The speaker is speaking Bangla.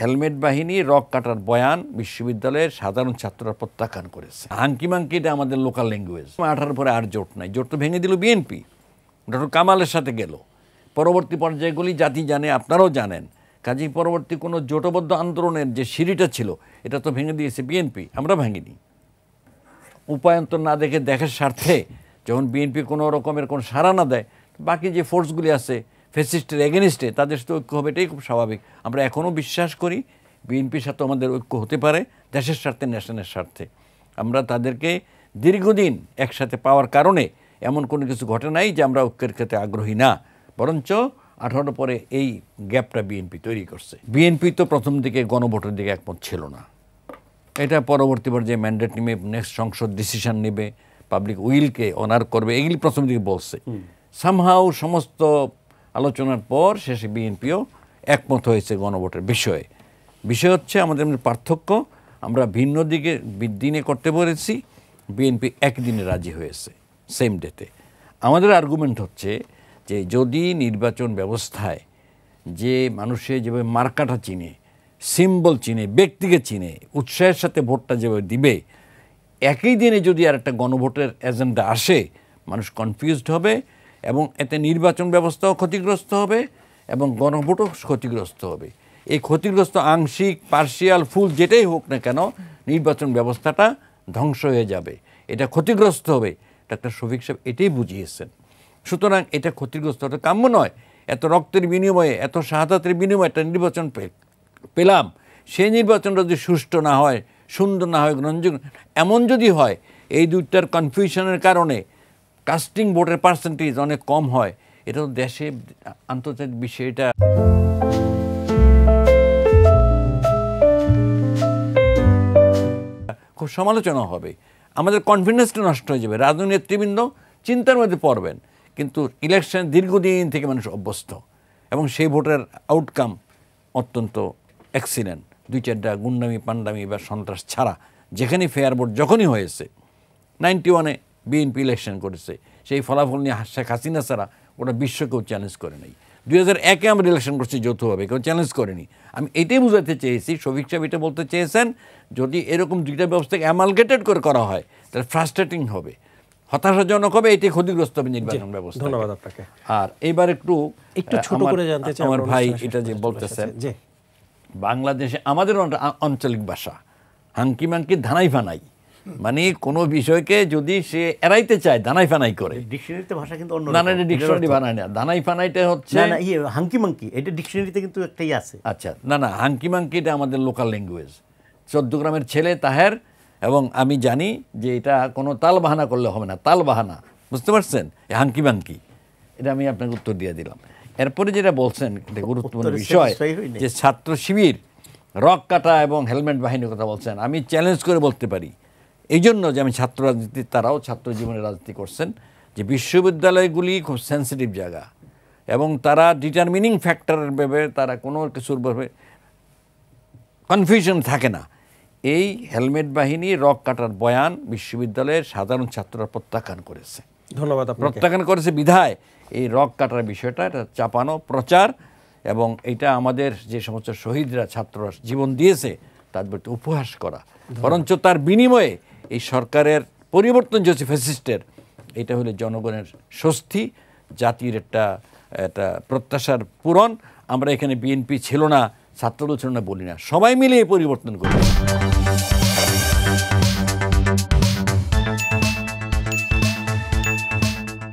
হেলমেট বাহিনী রক কাটার বয়ান বিশ্ববিদ্যালয়ের সাধারণ ছাত্ররা প্রত্যাখ্যান করেছে। হাঙ্কি মাঙ্কি এটা আমাদের লোকাল ল্যাঙ্গুয়েজ। 18 পরে আর জোট নাই, জোট তো ভেঙে দিল বিএনপি, ডক্টর কামালের সাথে গেল। পরবর্তী পর্যায়গুলি জাতি জানে, আপনারাও জানেন। কাজেই পরবর্তী কোনো জোটবদ্ধ আন্দোলনের যে সিঁড়িটা ছিল এটা তো ভেঙে দিয়েছে বিএনপি, আমরা ভাঙিনি। উপায়ন্তর না দেখে দেখার স্বার্থে যখন বিএনপি কোনো রকমের কোনো সাড়া না দেয়, বাকি যে ফোর্সগুলি আছে ফ্যাসিস্টের এগেনিস্টে তাদের সাথে ঐক্য হবে, এটাই খুব স্বাভাবিক। আমরা এখনও বিশ্বাস করি বিএনপির সাথে আমাদের ঐক্য হতে পারে দেশের স্বার্থে, ন্যাশনের স্বার্থে। আমরা তাদেরকে দীর্ঘদিন একসাথে পাওয়ার কারণে এমন কোনো কিছু ঘটে নাই যে আমরা ঐক্যের ক্ষেত্রে আগ্রহী না, বরঞ্চ 18 পরে এই গ্যাপটা বিএনপি তৈরি করছে। বিএনপি তো প্রথম দিকে গণভোটের দিকে একমত ছিল না, এটা পরবর্তী পর্যায়ে ম্যান্ডেট নিবে, নেক্সট সংসদ ডিসিশন নেবে, পাবলিক উইলকে অনার করবে, এগুলি প্রথম দিকে বলছে। সামহাও সমস্ত আলোচনার পর শেষে বিএনপিও একমত হয়েছে গণভোটের বিষয়ে। বিষয় হচ্ছে আমাদের পার্থক্য, আমরা ভিন্ন দিনে করতে পেরেছি, বিএনপি একদিনে রাজি হয়েছে সেম ডেতে। আমাদের আর্গুমেন্ট হচ্ছে যে যদি নির্বাচন ব্যবস্থায় যে মানুষের যেভাবে মার্কাটা চিনে, সিম্বল চিনে, ব্যক্তিকে চিনে, উৎসাহের সাথে ভোটটা যেভাবে দিবে, একই দিনে যদি আর একটা গণভোটের এজেন্ডা আসে, মানুষ কনফিউজড হবে এবং এতে নির্বাচন ব্যবস্থাও ক্ষতিগ্রস্ত হবে এবং গণভোটও ক্ষতিগ্রস্ত হবে। এই ক্ষতিগ্রস্ত আংশিক, পার্শিয়াল, ফুল যেটাই হোক না কেন, নির্বাচন ব্যবস্থাটা ধ্বংস হয়ে যাবে, এটা ক্ষতিগ্রস্ত হবে। ডাক্তার শফিক সাহেব এটাই বুঝিয়েছেন। সুতরাং এটা ক্ষতিগ্রস্ত হতে কাম্য নয়। এত রক্তের বিনিময়ে, এত শাহাদাতের বিনিময়ে একটা নির্বাচন পেলাম, সেই নির্বাচনটা যদি সুষ্ঠু না হয়, সুন্দর না হয়, গ্রহণযোগ্য এমন যদি হয়, এই দুইটার কনফিউশনের কারণে কাস্টিং ভোটের পার্সেন্টেজ অনেক কম হয়, এটা তো দেশে আন্তর্জাতিক বিশ্বে এটা খুব সমালোচনা হবে, আমাদের কনফিডেন্সটা নষ্ট হয়ে যাবে, রাজনীতিবৃন্দ চিন্তার মধ্যে পড়বেন। কিন্তু ইলেকশন দীর্ঘদিন থেকে মানুষ অভ্যস্ত এবং সেই ভোটের আউটকাম অত্যন্ত এক্সিলেন্ট। 2-4টা গুন্ডামি, পান্ডামি বা সন্ত্রাস ছাড়া যেখানেই ফেয়ার ভোট যখনই হয়েছে, 91-এ বিএনপি ইলেকশন করেছে, সেই ফলাফল নিয়ে শেখ হাসিনা ছাড়া ওটা বিশ্ব কেউ চ্যালেঞ্জ করে নাই। 2001-এ আমরা ইলেকশন করছি যৌথভাবে, কেউ চ্যালেঞ্জ করেনি। আমি এটাই বোঝাতে চেয়েছি, শফিক সাহেব এটা বলতে চেয়েছেন, যদি এরকম দুইটা ব্যবস্থাকে অ্যামালগেটেড করে করা হয় তাহলে ফ্রাস্ট্রেটিং হবে, হতাশাজনক হবে, এটাই ক্ষতিগ্রস্ত হবে নির্বাচন ব্যবস্থা। ধন্যবাদ আপনাকে। আর এইবার একটু ছোট করে জানতে চাই, আমার ভাই এটা যে বলতেছেন, বাংলাদেশে আমাদের আঞ্চলিক ভাষা হাঙ্কি মাঙ্কি, ধানাই ফানাই, মানে কোনো বিষয়কে যদি সে এড়াইতে চায় ধানাই ফানাই করে। ডিকশনারিতে ভাষা কিন্তু অন্য, না না, এটা ডিকশনারি বানায় না। ধানাই ফানাইটা হচ্ছে না, হাঙ্কি মাঙ্কি এটা ডিকশনারিতে কিন্তু একটাই আছে। আচ্ছা, না না, হাঙ্কি মাঙ্কি এটা আমাদের লোকাল ল্যাঙ্গুয়েজ। 14 গ্রামের ছেলে তাহের, এবং আমি জানি যে এটা কোনো তাল বাহানা করলে হবে না, তাল বাহানা, বুঝতে পারছেন? হাঙ্কি মাঙ্কি, এটা আমি আপনাকে উত্তর দিয়ে দিলাম। এরপরে যেটা বলছেন এটা গুরুত্বপূর্ণ বিষয়, যে ছাত্র শিবির, রক কাটা এবং হেলমেট বাহিনীর কথা বলছেন, আমি চ্যালেঞ্জ করে বলতে পারি, এই জন্য যে আমি ছাত্র রাজনীতি, তারাও ছাত্র জীবনে রাজনীতি করছেন, যে বিশ্ববিদ্যালয়গুলি খুব সেন্সিটিভ জায়গা এবং তারা ডিটারমিনিং ফ্যাক্টরের ব্যাপারে তারা কোনো কিছুর ব্যাপারে কনফিউশন থাকে না। এই হেলমেট বাহিনী রক কাটার বয়ান বিশ্ববিদ্যালয়ের সাধারণ ছাত্ররা প্রত্যাখ্যান করেছে। ধন্যবাদ। প্রত্যাখ্যান করেছে বিধায় এই রক কাটার বিষয়টা এটা চাপানো প্রচার, এবং এটা আমাদের যে সমস্ত শহীদরা ছাত্ররা জীবন দিয়েছে তাদের উপহাস করা, বরঞ্চ তার বিনিময়ে এই সরকারের পরিবর্তন যে ফ্যাসিস্টের, এটা হলো জনগণের স্বস্তি, জাতির একটা প্রত্যাশার পূরণ। আমরা এখানে বিএনপি ছিল না, ছাত্রদল ছিল না বলি না, সবাই মিলে এই পরিবর্তন করি।